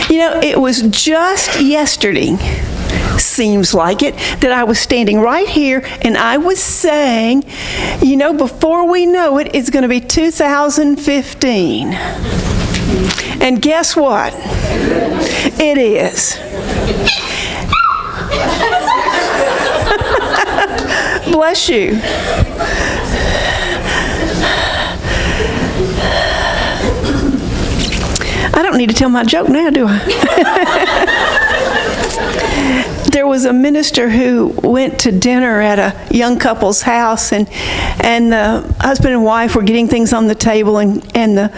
You know, it was just yesterday, seems like it, that I was standing right here and I was saying, you know, before we know it, it's going to be 2015. And guess what? It is. Bless you. I don't need to tell my joke now, do I? There was a minister who went to dinner at a young couple's house, and the husband and wife were getting things on the table, and the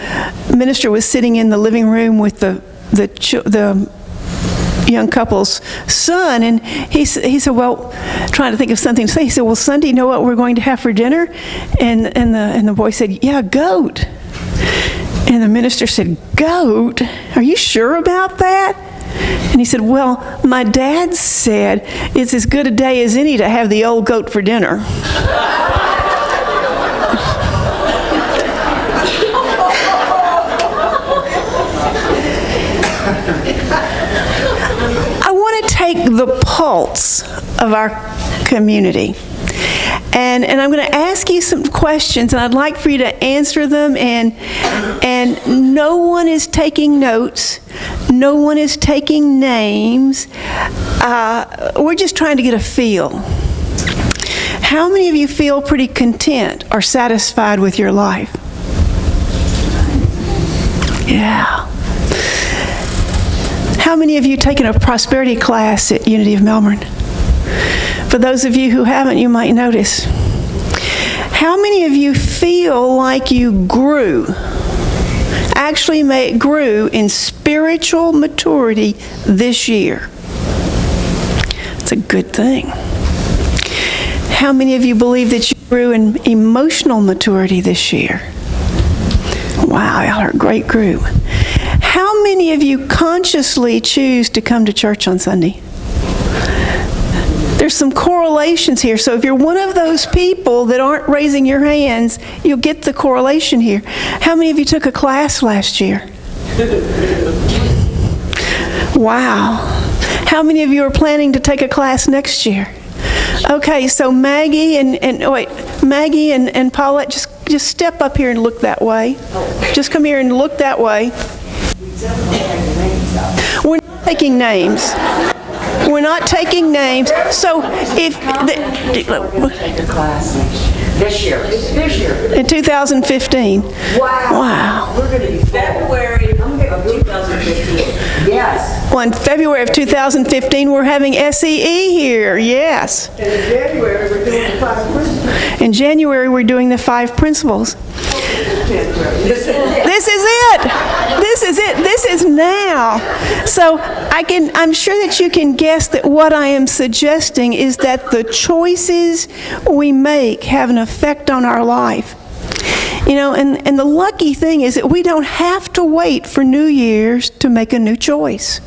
minister was sitting in the living room with the young couple's son, and he said, well, trying to think of something to say. He said, well, son, do you know what we're going to have for dinner? And the boy said, yeah, goat. And the minister said, goat? Are you sure about that? And he said, well, my dad said it's as good a day as any to have the old goat for dinner. I want to take the pulse of our community. And I'm going to ask you some questions, and I'd like for you to answer them, and no one is taking notes. No one is taking names. We're just trying to get a feel. How many of you feel pretty content or satisfied with your life? Yeah. How many of you taken a prosperity class at Unity of Melbourne? For those of you who haven't, you might notice. How many of you feel like you grew, actually grew in spiritual maturity this year? It's a good thing. How many of you believe that you grew in emotional maturity this year? Wow, y'all are a great group. How many of you consciously choose to come to church on Sunday? There's some correlations here. So if you're one of those people that aren't raising your hands, you'll get the correlation here. How many of you took a class last year? Wow. How many of you are planning to take a class next year? Okay, so Maggie and Paulette, just step up here and look that way. Just come here and look that way. We're not taking names. We're not taking names. So if this year, in 2015. Wow. We're going to be February of 2015. Yes. Well, in February of 2015, we're having SEE here. Yes. And in January, we're doing the 5 principles. In January, we're doing the 5 principles. This is it. This is it. This is it. This is now. So I'm sure that you can guess that what I am suggesting is that the choices we make have an effect on our life. You know, and the lucky thing is that we don't have to wait for New Year's to make a new choice.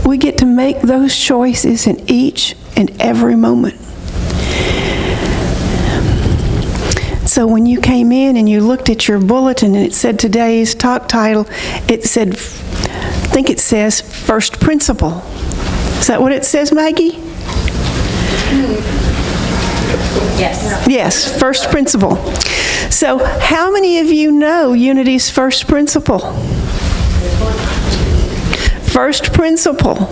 We get to make those choices in each and every moment. So when you came in and you looked at your bulletin and it said today's talk title, it said, I think it says First Principle. Is that what it says, Maggie? Yes. Yes, First Principle. So how many of you know Unity's First Principle? First Principle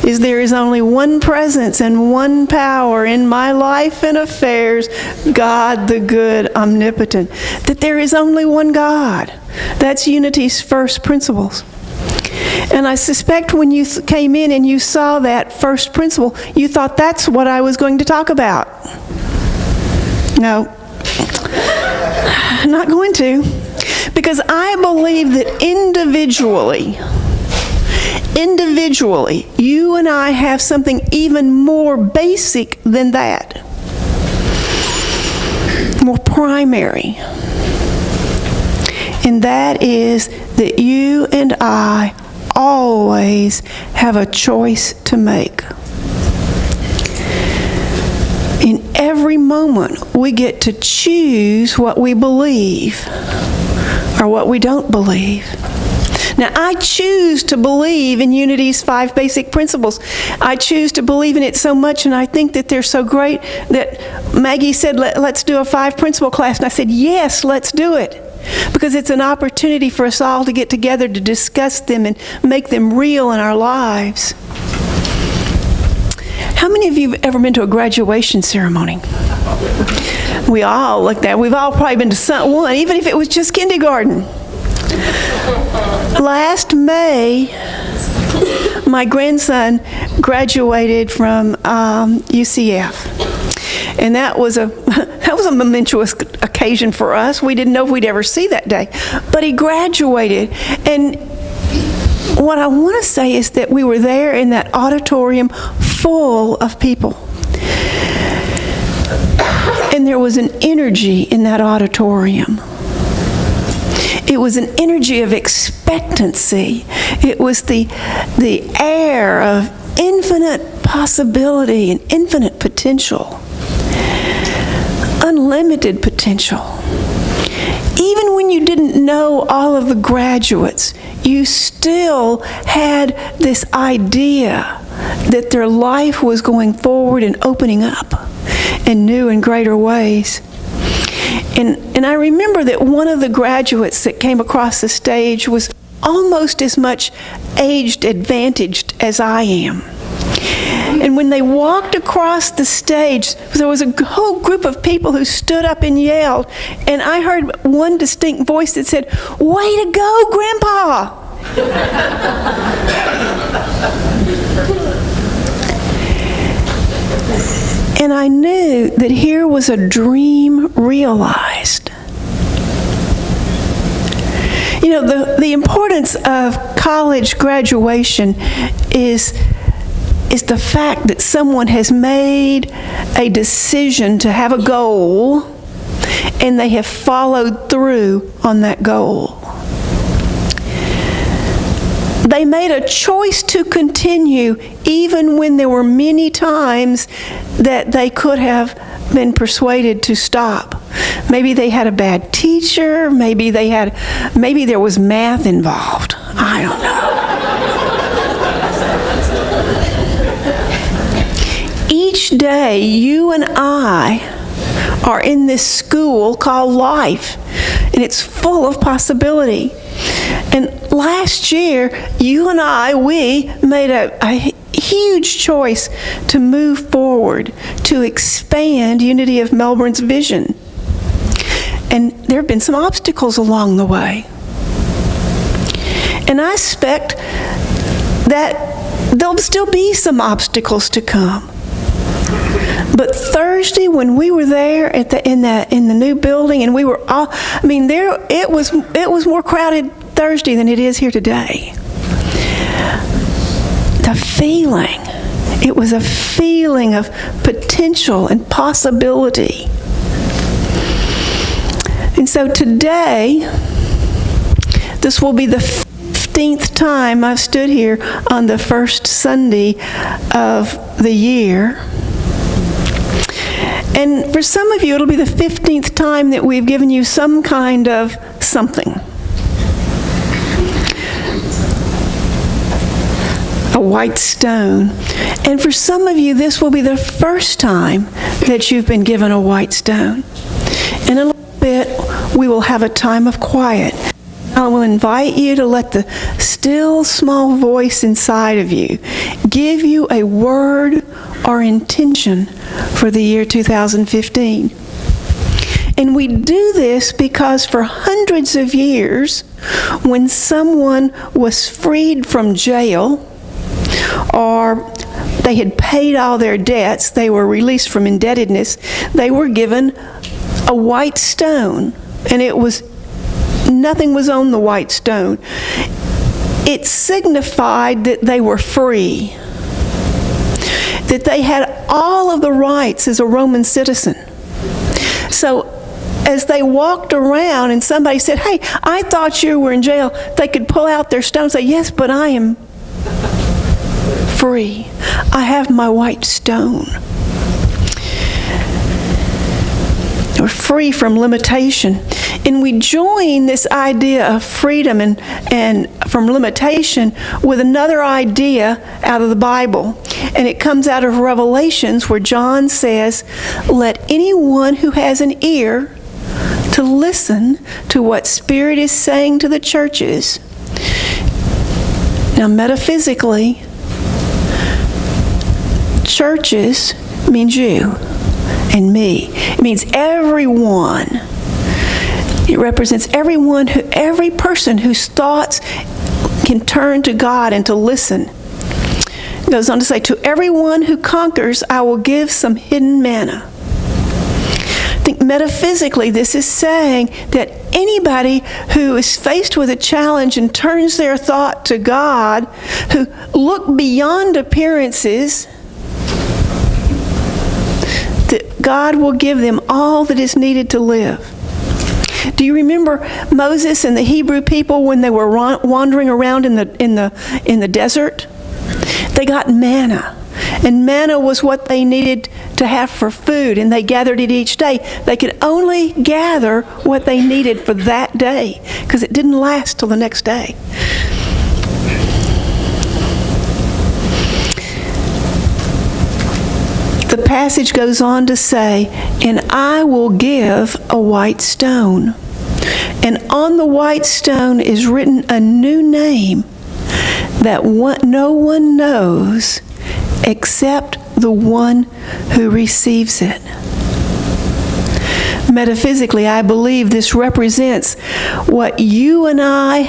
is there is only one presence and one power in my life and affairs, God the good, omnipotent. That there is only one God. That's Unity's first principles. And I suspect when you came in and you saw that first principle, you thought that's what I was going to talk about. No, I'm not going to. Because I believe that individually, you and I have something even more basic than that, more primary. And that is that you and I always have a choice to make. In every moment, we get to choose what we believe. or what we don't believe. Now, I choose to believe in Unity's 5 basic principles. I choose to believe in it so much, and I think that they're so great that Maggie said, let's do a 5-principle class. And I said, yes, let's do it. Because it's an opportunity for us all to get together to discuss them and make them real in our lives. How many of you have ever been to a graduation ceremony? We all look that. We've all probably been to one, even if it was just kindergarten. Last May, my grandson graduated from UCF. And that was a momentous occasion for us. We didn't know if we'd ever see that day. But he graduated. And what I want to say is that we were there in that auditorium full of people. And there was an energy in that auditorium. It was an energy of expectancy. It was the air of infinite possibility and infinite potential. Unlimited potential. Even when you didn't know all of the graduates, you still had this idea that their life was going forward and opening up in new and greater ways. And I remember that one of the graduates that came across the stage was almost as much age advantaged as I am. And when they walked across the stage, there was a whole group of people who stood up and yelled. And I heard one distinct voice that said, "Way to go, Grandpa!" And I knew that here was a dream realized. You know, the importance of college graduation is the fact that someone has made a decision to have a goal and they have followed through on that goal. They made a choice to continue even when there were many times that they could have been persuaded to stop. Maybe they had a bad teacher, maybe there was math involved. I don't know. Each day, you and I are in this school called life, and it's full of possibility. And last year, you and I, we made a huge choice to move forward, to expand Unity of Melbourne's vision. And there have been some obstacles along the way. And I expect that there'll still be some obstacles to come. But Thursday, when we were there in the new building, and we were all, it was more crowded Thursday than it is here today. It was a feeling of potential and possibility. And so today, this will be the 15th time I've stood here on the first Sunday of the year. And for some of you, it'll be the 15th time that we've given you some kind of something. A white stone. And for some of you, this will be the first time that you've been given a white stone. In a little bit, we will have a time of quiet. I will invite you to let the still small voice inside of you give you a word or intention for the year 2015. And we do this because for hundreds of years, when someone was freed from jail, or they had paid all their debts, they were released from indebtedness, they were given a white stone, and nothing was on the white stone. It signified that they were free, that they had all of the rights as a Roman citizen. So as they walked around and somebody said, "Hey, I thought you were in jail," they could pull out their stone and say, "Yes, but I am free. I have my white stone." We're free from limitation. And we join this idea of freedom and from limitation with another idea out of the Bible. And it comes out of Revelations, where John says, "Let anyone who has an ear to listen to what Spirit is saying to the churches." Now, metaphysically, churches means you and me. It means everyone. It represents every person whose thoughts can turn to God and to listen. It goes on to say, "To everyone who conquers, I will give some hidden manna." I think metaphysically this is saying that anybody who is faced with a challenge and turns their thought to God, who look beyond appearances, that God will give them all that is needed to live. Do you remember Moses and the Hebrew people when they were wandering around in the desert? They got manna. And manna was what they needed to have for food, and they gathered it each day. They could only gather what they needed for that day, because it didn't last till the next day. The passage goes on to say, "And I will give a white stone. And on the white stone is written a new name that no one knows except the one who receives it." Metaphysically, I believe this represents what you and I,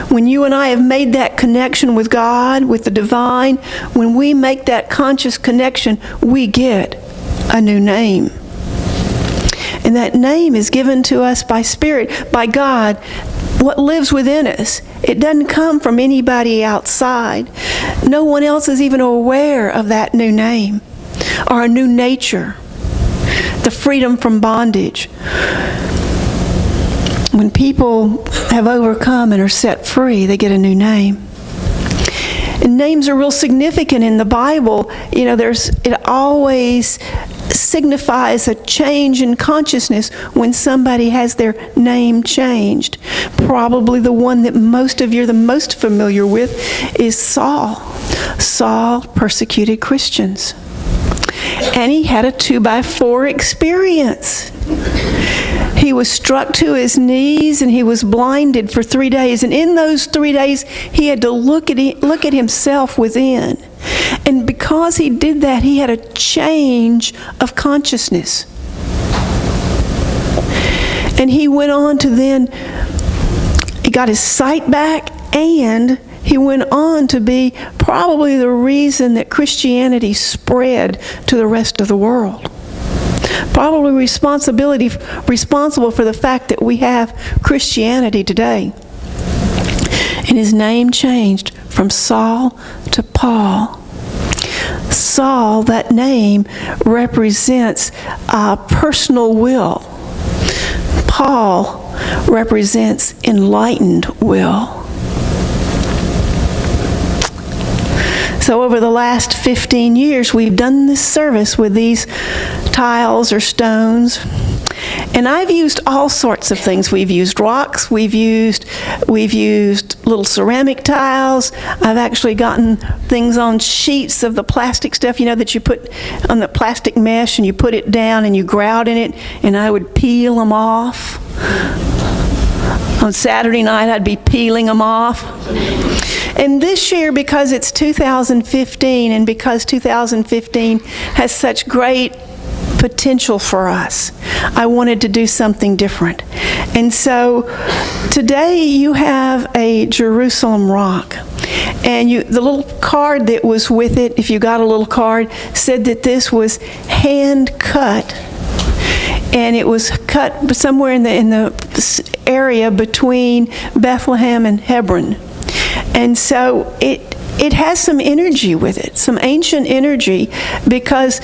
when you and I have made that connection with God, with the divine, when we make that conscious connection, we get a new name. And that name is given to us by Spirit, by God, what lives within us. It doesn't come from anybody outside. No one else is even aware of that new name or a new nature, the freedom from bondage. When people have overcome and are set free, they get a new name. And names are real significant in the Bible. You know, it always signifies a change in consciousness when somebody has their name changed. Probably the one that most of you are the most familiar with is Saul. Saul persecuted Christians. And he had a 2x4 experience. He was struck to his knees and he was blinded for 3 days. And in those 3 days, he had to look at himself within. And because he did that, he had a change of consciousness. And he went on to he got his sight back, and he went on to be probably the reason that Christianity spread to the rest of the world. Probably responsible for the fact that we have Christianity today. And his name changed from Saul to Paul. Saul, that name represents personal will. Paul represents enlightened will. So over the last 15 years, we've done this service with these tiles or stones. And I've used all sorts of things. We've used rocks. We've used little ceramic tiles. I've actually gotten things on sheets of the plastic stuff, you know, that you put on the plastic mesh, and you put it down and you grout in it, and I would peel them off. On Saturday night, I'd be peeling them off. And this year, because it's 2015, and because 2015 has such great potential for us, I wanted to do something different. And so today you have a Jerusalem rock. And the little card that was with it, if you got a little card, said that this was hand cut. And it was cut somewhere in the area between Bethlehem and Hebron. And so it has some energy with it, some ancient energy, because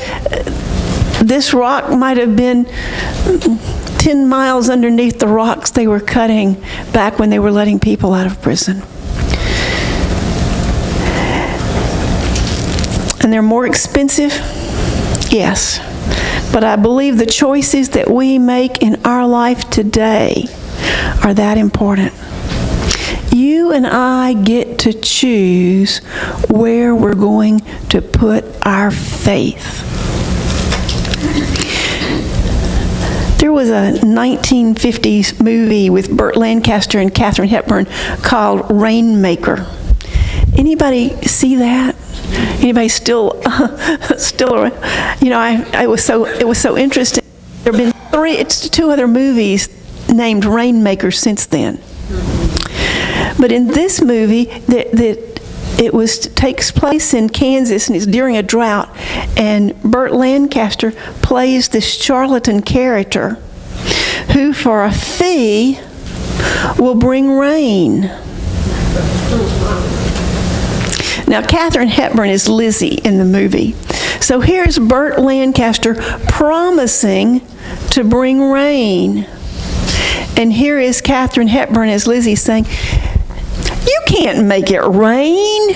this rock might have been 10 miles underneath the rocks they were cutting back when they were letting people out of prison. And they're more expensive? Yes. But I believe the choices that we make in our life today are that important. You and I get to choose where we're going to put our faith. There was a 1950s movie with Burt Lancaster and Katharine Hepburn called Rainmaker. Anybody see that? Anybody still, you know, it was so interesting. There have been two other movies named Rainmaker since then. But in this movie, takes place in Kansas, and it's during a drought, and Burt Lancaster plays this charlatan character who, for a fee, will bring rain. Now, Katharine Hepburn is Lizzie in the movie. So here's Burt Lancaster promising to bring rain. And here is Katharine Hepburn as Lizzie saying, "You can't make it rain."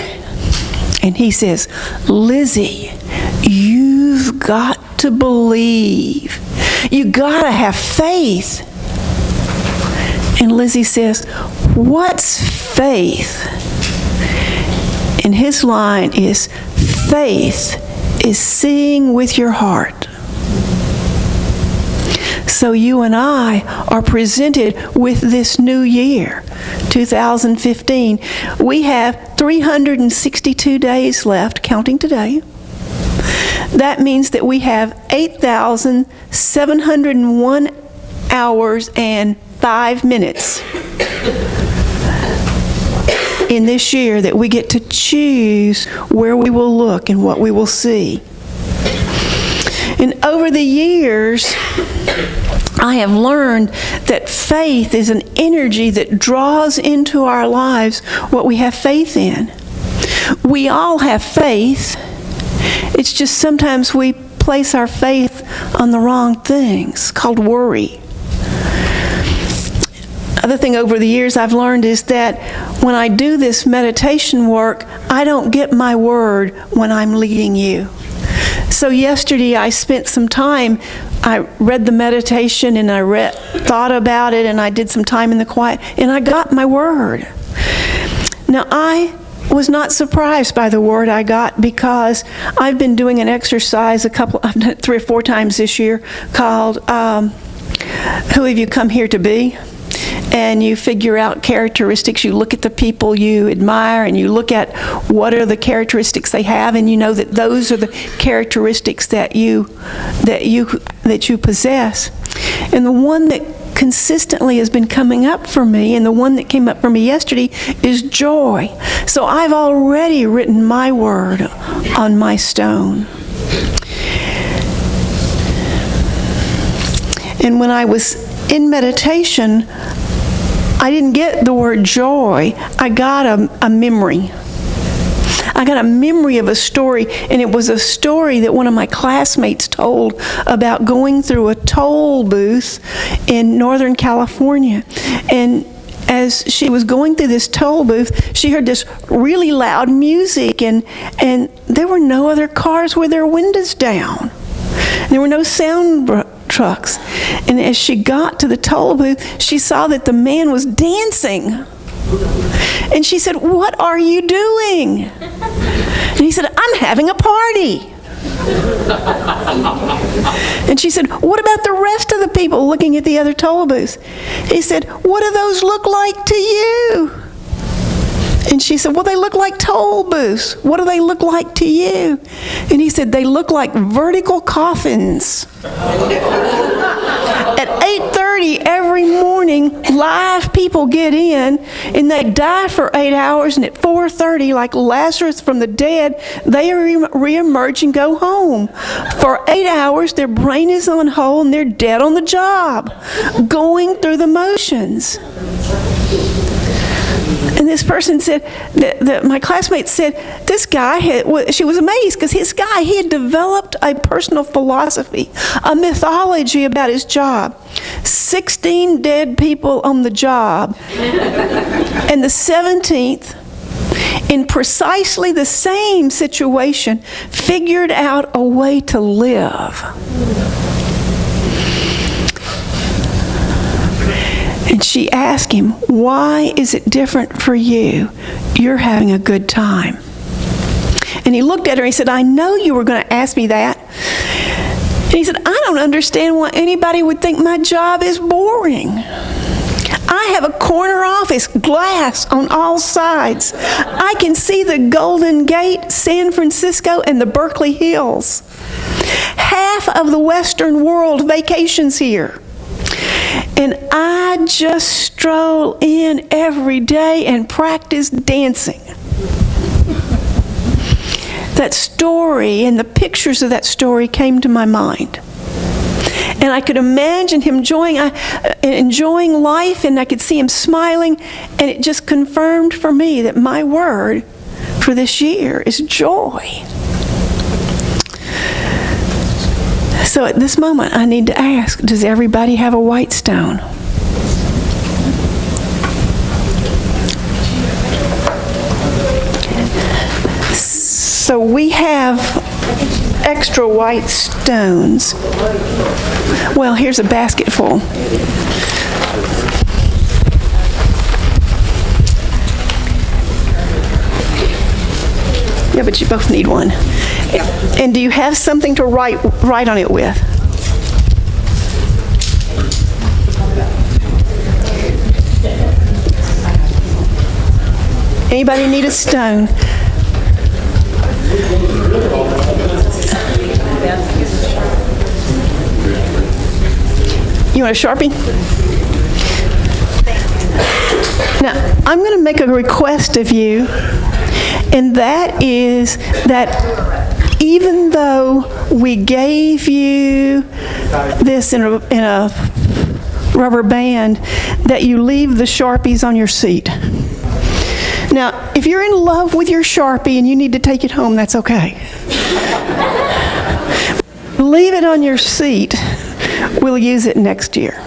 And he says, "Lizzie, you've got to believe. You got to have faith." And Lizzie says, "What's faith?" And his line is, "Faith is seeing with your heart." So you and I are presented with this new year, 2015. We have 362 days left, counting today. That means that we have 8,701 hours and 5 minutes in this year that we get to choose where we will look and what we will see. And over the years, I have learned that faith is an energy that draws into our lives what we have faith in. We all have faith. It's just sometimes we place our faith on the wrong things, called worry. Other thing over the years I've learned is that when I do this meditation work, I don't get my word when I'm leading you. So yesterday I spent some time, I read the meditation and I thought about it, and I did some time in the quiet, and I got my word. Now I was not surprised by the word I got, because I've been doing an exercise I've done it 3 or 4 times this year, called Who Have You Come Here to Be? And you figure out characteristics. You look at the people you admire, and you look at what are the characteristics they have, and you know that those are the characteristics that you possess. And the one that consistently has been coming up for me, and the one that came up for me yesterday, is joy. So I've already written my word on my stone. And when I was in meditation, I didn't get the word joy. I got a memory. I got a memory of a story, and it was a story that one of my classmates told about going through a toll booth in Northern California. And as she was going through this toll booth, she heard this really loud music, and there were no other cars with their windows down. There were no sound trucks. And as she got to the toll booth, she saw that the man was dancing. And she said, "What are you doing?" And he said, "I'm having a party." And she said, "What about the rest of the people looking at the other toll booths?" He said, "What do those look like to you?" And she said, "Well, they look like toll booths. What do they look like to you?" And he said, "They look like vertical coffins." At 8:30 every morning, live people get in, and they die for 8 hours, and at 4:30, like Lazarus from the dead, they reemerge and go home. For 8 hours, their brain is on hold, and they're dead on the job, going through the motions. And this person said, my classmate said, this guy, she was amazed, because he had developed a personal philosophy, a mythology about his job. 16 dead people on the job, and the 17th, in precisely the same situation, figured out a way to live. And she asked him, "Why is it different for you? You're having a good time." And he looked at her and he said, "I know you were going to ask me that." And he said, "I don't understand why anybody would think my job is boring. I have a corner office, glass on all sides. I can see the Golden Gate, San Francisco, and the Berkeley Hills. Half of the Western world vacations here. And I just stroll in every day and practice dancing." That story and the pictures of that story came to my mind. And I could imagine him enjoying life, and I could see him smiling, and it just confirmed for me that my word for this year is joy. So at this moment, I need to ask, does everybody have a white stone? So we have extra white stones. Well, here's a basket full. Yeah, but you both need one. And do you have something to write on it with? Anybody need a stone? You want a Sharpie? Now, I'm going to make a request of you, and that is that even though we gave you this in a rubber band, that you leave the Sharpies on your seat. Now, if you're in love with your Sharpie and you need to take it home, that's okay. Leave it on your seat. We'll use it next year.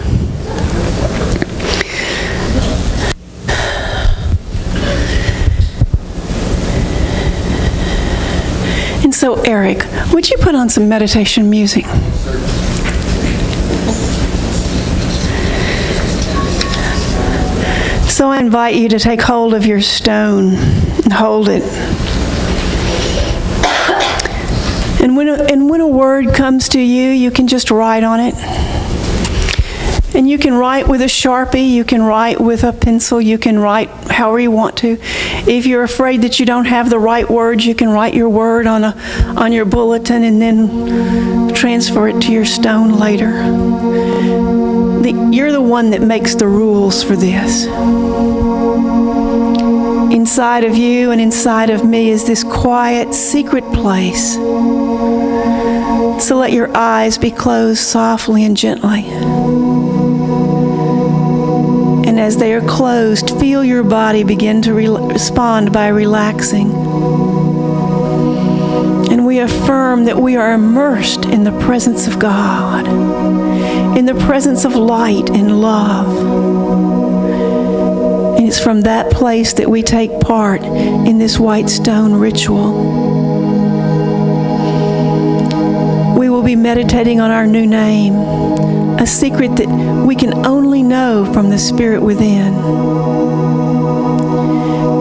And so, Eric, would you put on some meditation music? So I invite you to take hold of your stone and hold it. And when a word comes to you, you can just write on it. And you can write with a Sharpie, you can write with a pencil, you can write however you want to. If you're afraid that you don't have the right words, you can write your word on your bulletin and then transfer it to your stone later. You're the one that makes the rules for this. Inside of you and inside of me is this quiet, secret place. So let your eyes be closed softly and gently. And as they are closed, feel your body begin to respond by relaxing. And we affirm that we are immersed in the presence of God, in the presence of light and love. And it's from that place that we take part in this white stone ritual. We will be meditating on our new name, a secret that we can only know from the Spirit within.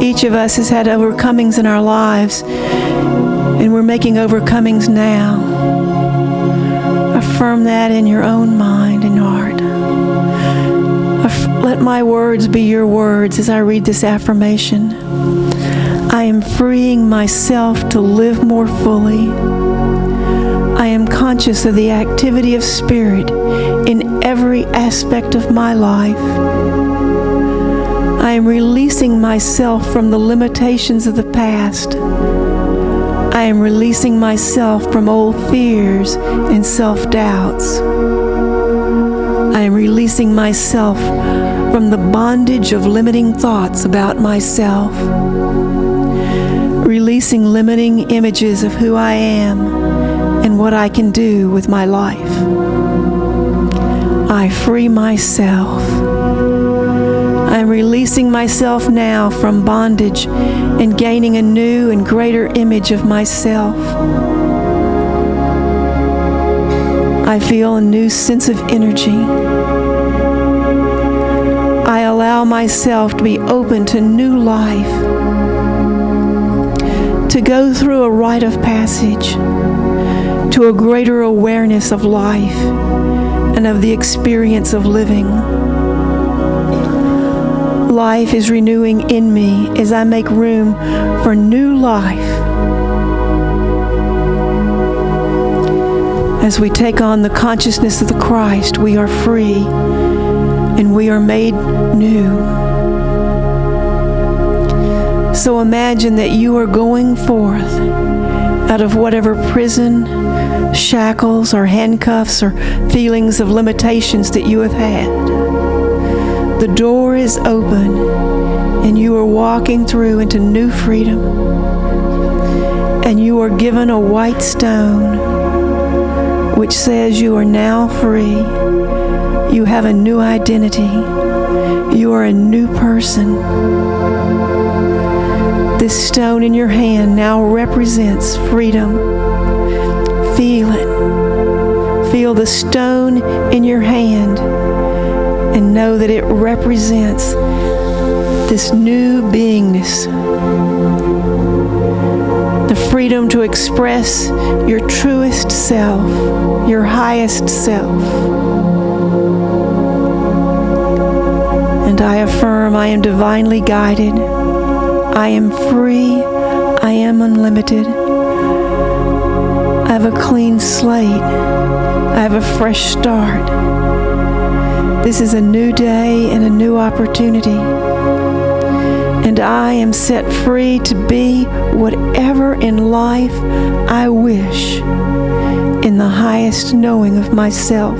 Each of us has had overcomings in our lives, and we're making overcomings now. Affirm that in your own mind and heart. Let my words be your words as I read this affirmation. I am freeing myself to live more fully. I am conscious of the activity of Spirit in every aspect of my life. I am releasing myself from the limitations of the past. I am releasing myself from old fears and self-doubts. I am releasing myself from the bondage of limiting thoughts about myself. Releasing limiting images of who I am and what I can do with my life. I free myself. I'm releasing myself now from bondage and gaining a new and greater image of myself. I feel a new sense of energy. allow myself to be open to new life, to go through a rite of passage, to a greater awareness of life and of the experience of living. Life is renewing in me as I make room for new life. As we take on the consciousness of the Christ, we are free and we are made new. So imagine that you are going forth out of whatever prison, shackles, or handcuffs, or feelings of limitations that you have had. The door is open, and you are walking through into new freedom. And you are given a white stone, which says you are now free. You have a new identity. You are a new person. This stone in your hand now represents freedom. Feel it. Feel the stone in your hand and know that it represents this new beingness. The freedom to express your truest self, your highest self. And I affirm I am divinely guided. I am free. I am unlimited. I have a clean slate. I have a fresh start. This is a new day and a new opportunity. And I am set free to be whatever in life I wish, in the highest knowing of myself.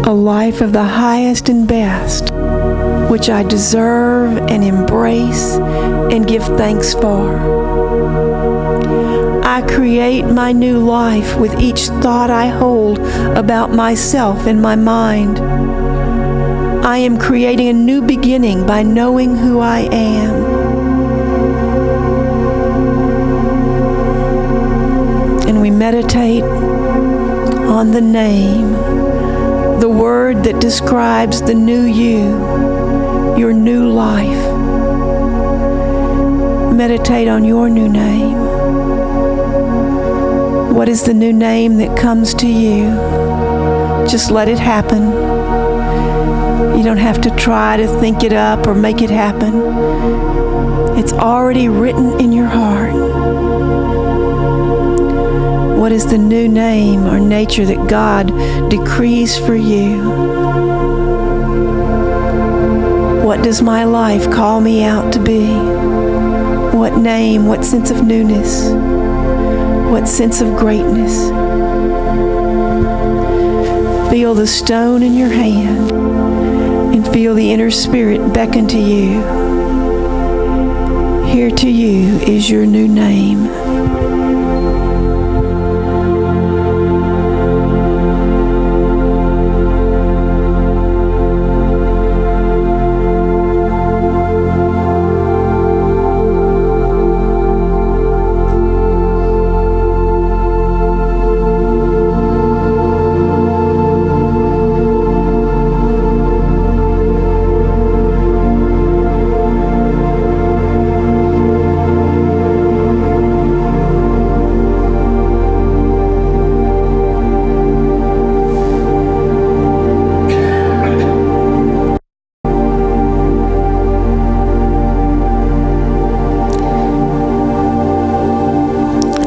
A life of the highest and best, which I deserve and embrace and give thanks for. I create my new life with each thought I hold about myself in my mind. I am creating a new beginning by knowing who I am. And we meditate on the name, the word that describes the new you, your new life. Meditate on your new name. What is the new name that comes to you? Just let it happen. You don't have to try to think it up or make it happen. It's already written in your heart. What is the new name or nature that God decrees for you? What does my life call me out to be? What name, what sense of newness, what sense of greatness? Feel the stone in your hand and feel the inner spirit beckon to you. Here to you is your new name.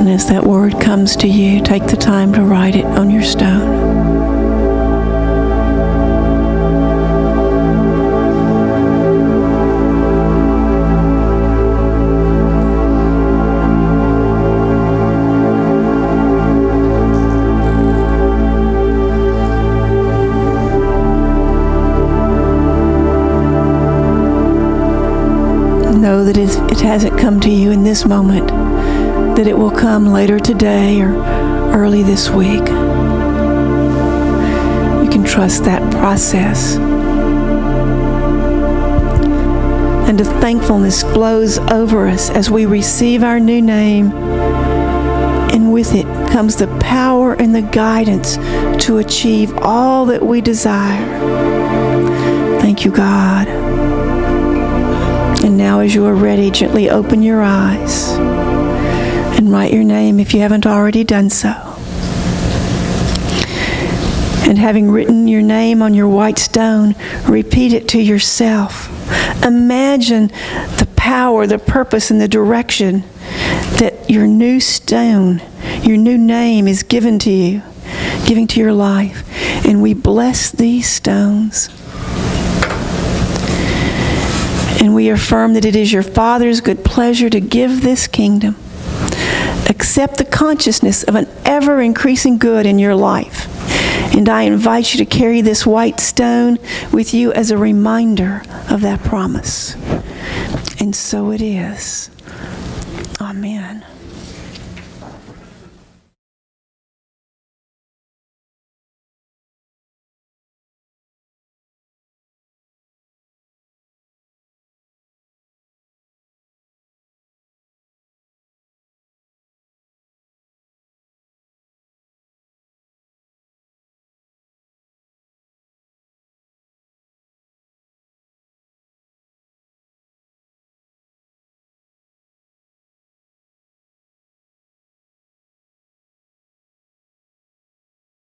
As that word comes to you, take the time to write it on your stone. Know that it hasn't come to you in this moment, that it will come later today or early this week. You can trust that process. And a thankfulness flows over us as we receive our new name, and with it comes the power and the guidance to achieve all that we desire. Thank you, God. And now as you are ready, gently open your eyes and write your name if you haven't already done so. And having written your name on your white stone, repeat it to yourself. Imagine the power, the purpose, and the direction that your new stone, your new name is given to you, giving to your life. And we bless these stones. And we affirm that it is your Father's good pleasure to give this kingdom. Accept the consciousness of an ever-increasing good in your life. And I invite you to carry this white stone with you as a reminder of that promise. And so it is. Amen.